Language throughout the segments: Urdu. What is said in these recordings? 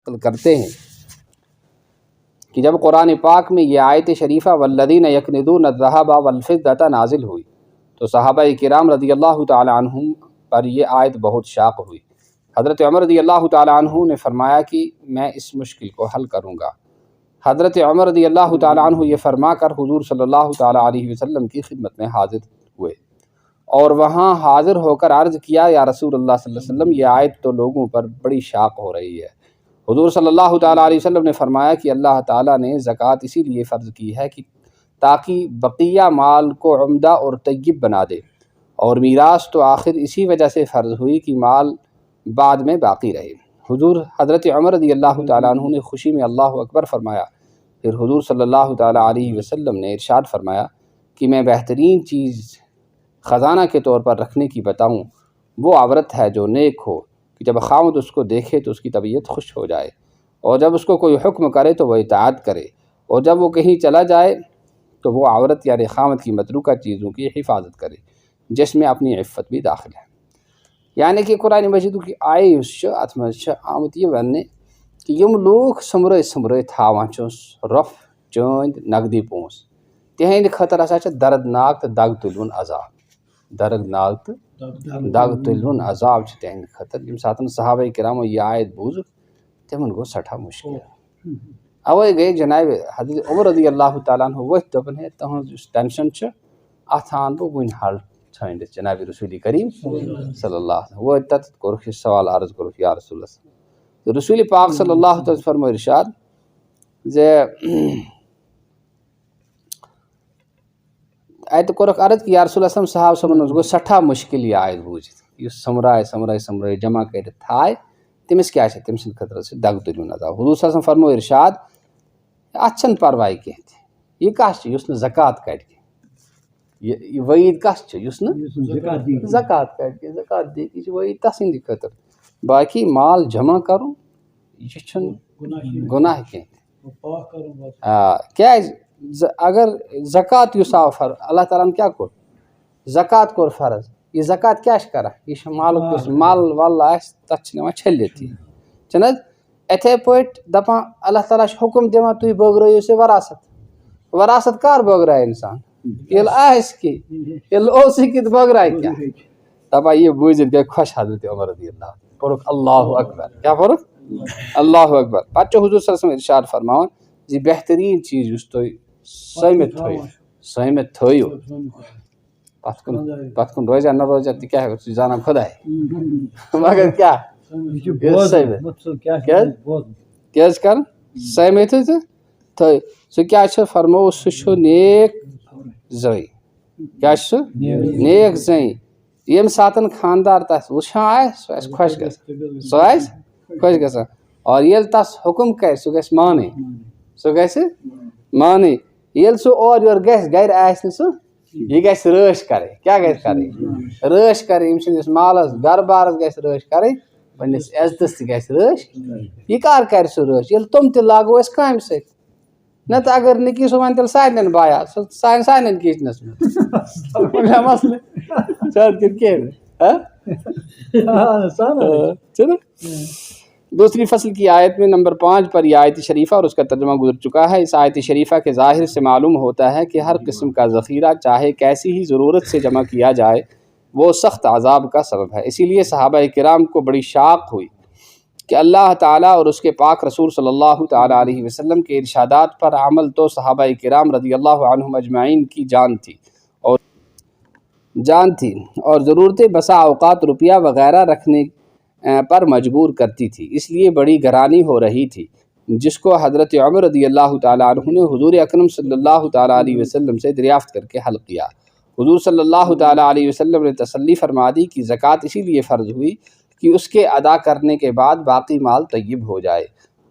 نقل کرتے ہیں کہ جب قرآن پاک میں یہ آیت شریفہ والذین یکنزون الذھب والفضة نازل ہوئی تو صحابہ کرام رضی اللہ تعالی عنہم پر یہ آیت بہت شاق ہوئی۔ حضرت عمر رضی اللہ تعالی عنہ نے فرمایا کہ میں اس مشکل کو حل کروں گا۔ حضرت عمر رضی اللہ تعالی عنہ یہ فرما کر حضور صلی اللہ تعالی علیہ وسلم کی خدمت میں حاضر ہوئے اور وہاں حاضر ہو کر عرض کیا یا رسول اللہ صلی اللہ علیہ وسلم یہ آیت تو لوگوں پر بڑی شاق ہو رہی ہے۔ حضور صلی اللہ تعالی علیہ وسلم نے فرمایا کہ اللہ تعالیٰ نے زکوٰۃ اسی لیے فرض کی ہے کہ تاکہ بقیہ مال کو عمدہ اور طیب بنا دے، اور میراث تو آخر اسی وجہ سے فرض ہوئی کہ مال بعد میں باقی رہے۔ حضرت عمر رضی اللہ تعالیٰ عنہ نے خوشی میں اللہ اکبر فرمایا۔ پھر حضور صلی اللہ تعالیٰ علیہ وسلم نے ارشاد فرمایا کہ میں بہترین چیز خزانہ کے طور پر رکھنے کی بتاؤں، وہ عورت ہے جو نیک ہو کہ جب خاوند اس کو دیکھے تو اس کی طبیعت خوش ہو جائے، اور جب اس کو کوئی حکم کرے تو وہ اطاعت کرے، اور جب وہ کہیں چلا جائے تو وہ عورت یعنی خاوند کی متروکہ چیزوں کی حفاظت کرے جس میں اپنی عفت بھی داخل ہے۔ یعنی کہ قرآن مجید کی آیہ ات مز آمت یہ وننے کہ یم لوگ سمرے تھاوان رف چند نقدی پونس تہند خطر ہسا دردناک تو دگ تلون عذاب، دردناک تو دگ تلون عذاب تہند خطر۔ یم ساتن صحابہ کرامو یہ آیت بوز تمن گو سٹھا مشکل، اوے گئے جناب حضرت عمر رضی اللہ تعالیٰ عنہ وہ دپن ہے تہذ ٹینشن ات ہان بہ ون حل ٹھنڈ جناب رسول کریم صلی اللہ علیہ وسلم وہ تت کورک سوال عرض کورک یا رسول اللہ، رسول پاک صلی اللہ علیہ وسلم فرمو ارشاد زِ ات کورک عرض کہ یا رسول اللہ صحابہ صاحب گو سٹھا مشکل یہ آیت بوزت اس سمرائے جمع کر تھائے تمس کیا تم سند خطر سے دگ تلون عذاب۔ حضور صلی اللہ علیہ وسلم فرمو ارشاد ات چھن پرواہ کینہ یہ کس یس نہ زکوٰۃ کڑ کے، یہ وعید کس یس نہ زکوٰۃ کڑ کے، زکوٰۃ دی یہ وعید تسند خطر۔ باقی مال جمع کرن یہ چھن گناہ کینہ، کیاز اگر زکوٰۃ یس آو فرض اللہ تعالیٰ کیا کور زکوٰۃ کور فرض، یہ زکوٰۃ کیا کران یہ مالک مال ول تک نوان چھلت چھن اتھے پٲٹھۍ دپان اللہ تعالیٰ حکم دِوان تُہۍ بٲگرٲیِو سا وراثت کر بٲگرایہِ انسان ییٚلہِ آسہِ کینٛہہ ییٚلہِ اوسُے کہِ تہٕ بٲگرایہِ کیٛاہ دپان یہ بوٗزِتھ گٔے خۄش حضرت عمر رضی اللہ پوٚرُکھ اللہ اکبر، کیٛاہ پوٚرُکھ اللہ اکبر۔ پتہٕ چھُ حضور صلی اللہ علیہ وسلم ارشاد فرماوان زِ بہتریٖن چیٖز یُس تُہۍ سٲمِتھ تھٲیِو پتھ کُن روزیا نہ روزیا تہِ کیٛاہ ژٕ چھُ زانان خۄداے مگر کیٛاہ کیٛازِ کران سٲمِتھ تہٕ تھٲیِو سُہ کیٛاہ چھُ فرمووُ سُہ چھُ نیک زٔنۍ، کیٛاہ چھُ سُہ نیک زٔنۍ ییٚمہِ ساتہٕ خانٛدار تس وٕچھان آسہِ سُہ آسہِ خۄش گژھان، سُہ آسہِ خۄش گژھان، اور ییٚلہِ تس حکم کرِ سُہ گژھِ مانٕنۍ، سُہ گژھِ مانٕنۍ، ییٚلہِ سُہ اورٕ یورٕ گژھِ گرِ آسہِ نہٕ سُہ یہ گژھِ رٲچھ کرٕنۍ، کیٛاہ گژھِ کرٕنۍ رٲچھ کرٕنۍ، أمۍ سٕنٛدِس مالس گرٕ بارس گژھِ رٲچھ کرٕنۍ، پننس عزتس تہِ گژھِ رٲچھ، یہ کر کرِ سُہ رٲچھ ییٚلہِ تِم تہِ لاگو أسۍ کامہِ سۭتۍ، نتہٕ اگر نہٕ کینٛہہ سُہ ونہِ تیٚلہِ سارنٕے بایا سُہ سانٮ۪ن کچنس منٛز مسلہٕ دوسری فصل کی آیت میں نمبر 5 پر یہ آیت شریفہ اور اس کا ترجمہ گزر چکا ہے۔ اس آیت شریفہ کے ظاہر سے معلوم ہوتا ہے کہ ہر قسم کا ذخیرہ چاہے کیسی ہی ضرورت سے جمع کیا جائے وہ سخت عذاب کا سبب ہے، اسی لیے صحابہ کرام کو بڑی شاق ہوئی کہ اللہ تعالیٰ اور اس کے پاک رسول صلی اللہ تعالیٰ علیہ وسلم کے ارشادات پر عمل تو صحابہ کرام رضی اللہ عنہم اجمعین کی جان تھی اور ضرورتیں بسا اوقات روپیہ وغیرہ رکھنے پر مجبور کرتی تھی، اس لیے بڑی گرانی ہو رہی تھی، جس کو حضرت عمر رضی اللہ تعالیٰ عنہ نے حضور اکرم صلی اللہ تعالیٰ علیہ وسلم سے دریافت کر کے حل کیا۔ حضور صلی اللہ تعالیٰ علیہ وسلم نے تسلی فرما دی کہ زکوٰۃ اسی لیے فرض ہوئی کہ اس کے ادا کرنے کے بعد باقی مال طیب ہو جائے،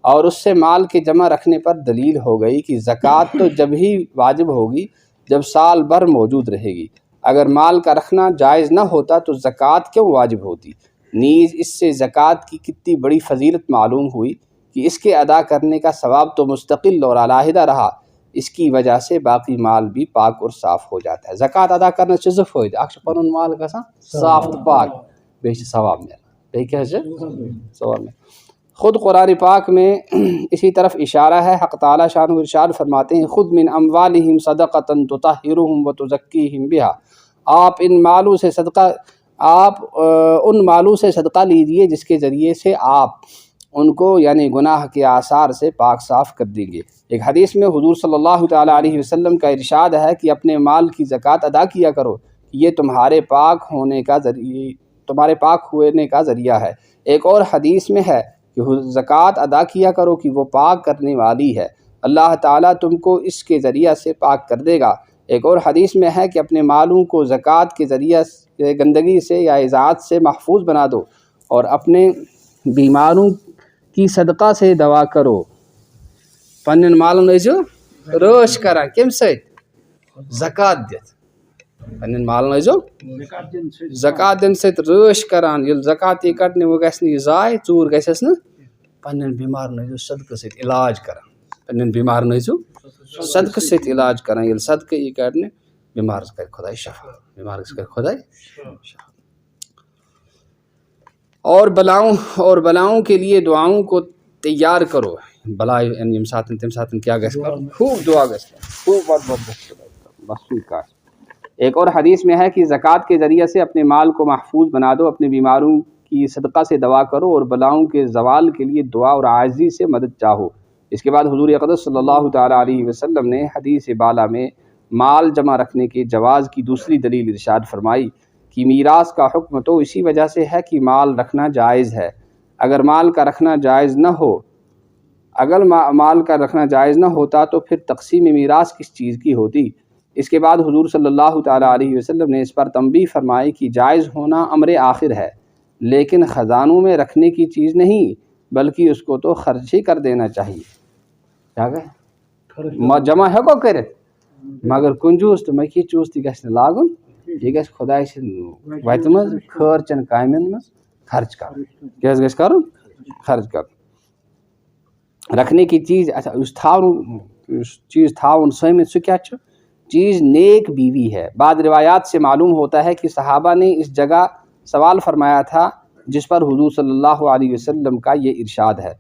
اور اس سے مال کے جمع رکھنے پر دلیل ہو گئی کہ زکوٰۃ تو جب ہی واجب ہوگی جب سال بھر موجود رہے گی، اگر مال کا رکھنا جائز نہ ہوتا تو زکوٰۃ کیوں واجب ہوتی؟ نیز اس سے زکوٰۃ کی کتنی بڑی فضیلت معلوم ہوئی کہ اس کے ادا کرنے کا ثواب تو مستقل اور علیحدہ رہا، اس کی وجہ سے باقی مال بھی پاک اور صاف ہو جاتا ہے۔ زکوٰۃ ادا کرنا چھ زٕ فٲیدٕ، اکھ چھُ پنُن مال گژھان صاف تہٕ پاک، بیٚیہِ چھُ ثواب مِلان، بیٚیہِ کیٛاہ چھُ ثواب مِلان۔ خود قرآن پاک میں اسی طرف اشارہ ہے. حق تعالیٰ شان و ارشاد فرماتے ہیں خذ من اموالہم صدقۃ تطہرہم وتزکیہم بہا، آپ ان مالوں سے صدقہ لیجئے جس کے ذریعے سے آپ ان کو یعنی گناہ کے آثار سے پاک صاف کر دیں گے. ایک حدیث میں حضور صلی اللہ تعالیٰ علیہ وسلم کا ارشاد ہے کہ اپنے مال کی زکوٰۃ ادا کیا کرو، یہ تمہارے پاک ہونے کا ذریعہ ہے. ایک اور حدیث میں ہے کہ زکوٰۃ ادا کیا کرو کہ وہ پاک کرنے والی ہے، اللہ تعالیٰ تم کو اس کے ذریعہ سے پاک کر دے گا. ایک اور حدیث میں ہے کہ اپنے مالوں کو زکوٰۃ کے ذریعہ سے گندگی سے یا اضاعت سے محفوظ بنا دو اور اپنے بیماروں کی صدقہ سے دوا کرو. پنن مالن ٲسِو رٲچھ کران کمہِ سۭتۍ؟ زکات دِتھ. پنن مالن ٲسِو زکات دِنہٕ سۭتۍ رٲچھ کران. ییٚلہِ زکات یی کڑنہٕ وۄنۍ گژھِ نہٕ یہِ ضایع، ژوٗر گژھٮ۪س نہٕ. پنن بیمارن ٲسِو صدقہٕ سۭتۍ علاج کران. پنن بیمارن ٲسِو صدقہٕ سۭتۍ علاج کران. ییٚلہِ صدقہٕ یی کڑنہٕ بیمارس کرِ خۄداے شفا، بیمارس کرِ خۄداے شفا. اور بلاؤں کے لیے دعاؤں کو تیار کرو. بلا ییٚمہِ ساتہٕ تَمہِ ساتہٕ کیٛاہ گژھِ کَرُن؟ خوب دعا گژھِ کَرُن، خوب بس سُے کَر. ایک اور حدیث میں ہے کہ زکوٰۃ کے ذریعے سے اپنے مال کو محفوظ بنا دو، اپنے بیماروں کی صدقہ سے دوا کرو اور بلاؤں کے زوال کے لیے دعا اور عاجزی سے مدد چاہو. اس کے بعد حضور اقدس صلی اللہ تعالیٰ علیہ وسلم نے حدیث بالا میں مال جمع رکھنے کے جواز کی دوسری دلیل ارشاد فرمائی کہ میراث کا حکم تو اسی وجہ سے ہے کہ مال رکھنا جائز ہے. اگر مال کا رکھنا جائز نہ ہوتا تو پھر تقسیم میراث کس چیز کی ہوتی. اس کے بعد حضور صلی اللہ تعالیٰ علیہ وسلم نے اس پر تنبیہ فرمائی کہ جائز ہونا امر آخر ہے، لیکن خزانوں میں رکھنے کی چیز نہیں بلکہ اس کو تو خرچ ہی کر دینا چاہیے. کیا گئے جمع ہیکو کرت مگر کنجوس تو مکھی چوس تہ گژھِ نہٕ لاگُن، یہ گژھِ خداے سٕنٛدِ وتہِ منٛز خٲرچن کامٮ۪ن منٛز خرچ کرُن. کیٛاہ گژھِ کرُن؟ خرچ کرُن. رکھنے کی چیز اچھا یُس چیز تھاوُن سٲمِتھ سُہ کیٛاہ چھُ؟ چیز نیک بیوی ہے. بعض روایات سے معلوم ہوتا ہے کہ صحابہ نے اس جگہ سوال فرمایا تھا جس پر حضور صلی اللہ علیہ وسلم کا یہ ارشاد ہے.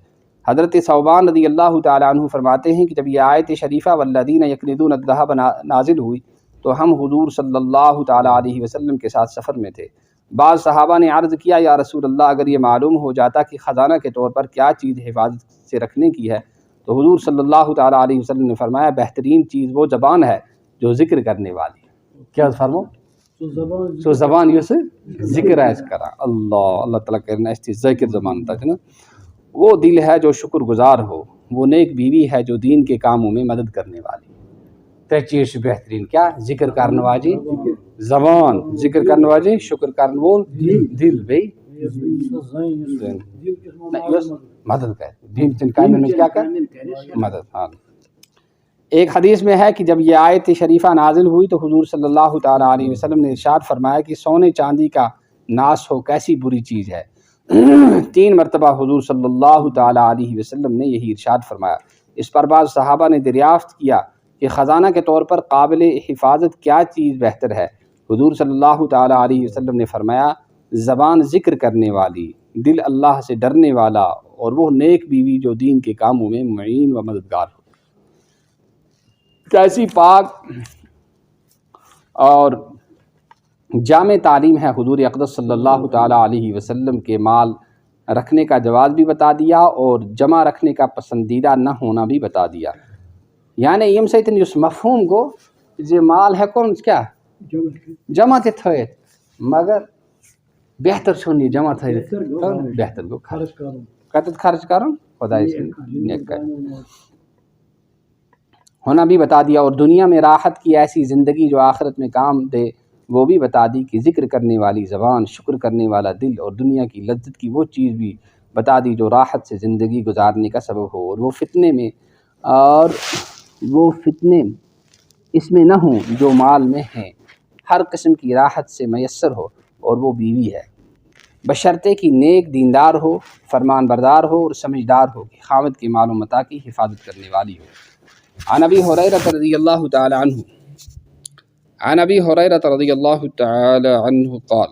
حضرت ثوبان رضی اللہ تعالیٰ عنہ فرماتے ہیں کہ جب یہ آیت شریفہ والذین یکنزون الذہب نازل ہوئی تو ہم حضور صلی اللہ تعالیٰ علیہ وسلم کے ساتھ سفر میں تھے. بعض صحابہ نے عرض کیا یا رسول اللہ اگر یہ معلوم ہو جاتا کہ خزانہ کے طور پر کیا چیز حفاظت سے رکھنے کی ہے تو حضور صلی اللہ تعالیٰ علیہ وسلم نے فرمایا بہترین چیز وہ زبان ہے جو ذکر کرنے والی ہے. کیا فرمو سو زبان یس ذکر آس کران. اللہ تعالیٰ کرنا اس ذکر زبان تک نا. وہ دل ہے جو شکر گزار ہو، وہ نیک بیوی ہے جو دین کے کاموں میں مدد کرنے والی. ترے چیز بہترین کیا؟ ذکر کرنے والی زبان، ذکر کرنے والی شکر کرنے وول دل، بیٚیہِ مدد کر دین چن کامن میں کیا کر مدد. ہاں ایک حدیث میں ہے کہ جب یہ آیت شریفہ نازل ہوئی تو حضور صلی اللہ تعالیٰ علیہ وسلم نے ارشاد فرمایا کہ سونے چاندی کا ناس ہو کیسی بری چیز ہے. 3 مرتبہ حضور صلی اللہ تعالیٰ علیہ وسلم نے یہی ارشاد فرمایا. اس پر بعض صحابہ نے دریافت کیا کہ خزانہ کے طور پر قابل حفاظت کیا چیز بہتر ہے. حضور صلی اللہ تعالیٰ علیہ وسلم نے فرمایا زبان ذکر کرنے والی، دل اللہ سے ڈرنے والا اور وہ نیک بیوی جو دین کے کاموں میں معین و مددگار ہو. کیسی پاک اور جامع تعلیم ہے. حضور اقدس صلی اللہ تعالیٰ علیہ وسلم کے مال رکھنے کا جواز بھی بتا دیا اور جمع رکھنے کا پسندیدہ نہ ہونا بھی بتا دیا. یعنی یم سۭتۍ یُس مفہوم گو زِ مال ہیکون کیا جمع تہِ تھٲیِتھ مگر بہتر چھُنہٕ یہِ جمع تھٲیِتھ بہتر گو خرچ کرُن. کتٮ۪تھ خرچ کرُن؟ خداے سٕنٛدِ نیک کامہِ ہونا بھی بتا دیا اور دنیا میں راحت کی ایسی زندگی جو آخرت میں کام دے وہ بھی بتا دی کہ ذکر کرنے والی زبان، شکر کرنے والا دل اور دنیا کی لذت کی وہ چیز بھی بتا دی جو راحت سے زندگی گزارنے کا سبب ہو اور وہ فتنے اس میں نہ ہوں جو مال میں ہیں. ہر قسم کی راحت سے میسر ہو اور وہ بیوی ہے بشرطے کہ نیک دیندار ہو، فرمان بردار ہو اور سمجھدار ہو کہ خاوند کے مال و متاع کی حفاظت کرنے والی ہو. عن ابی ہریرہ رضی اللہ تعالی عنہ قال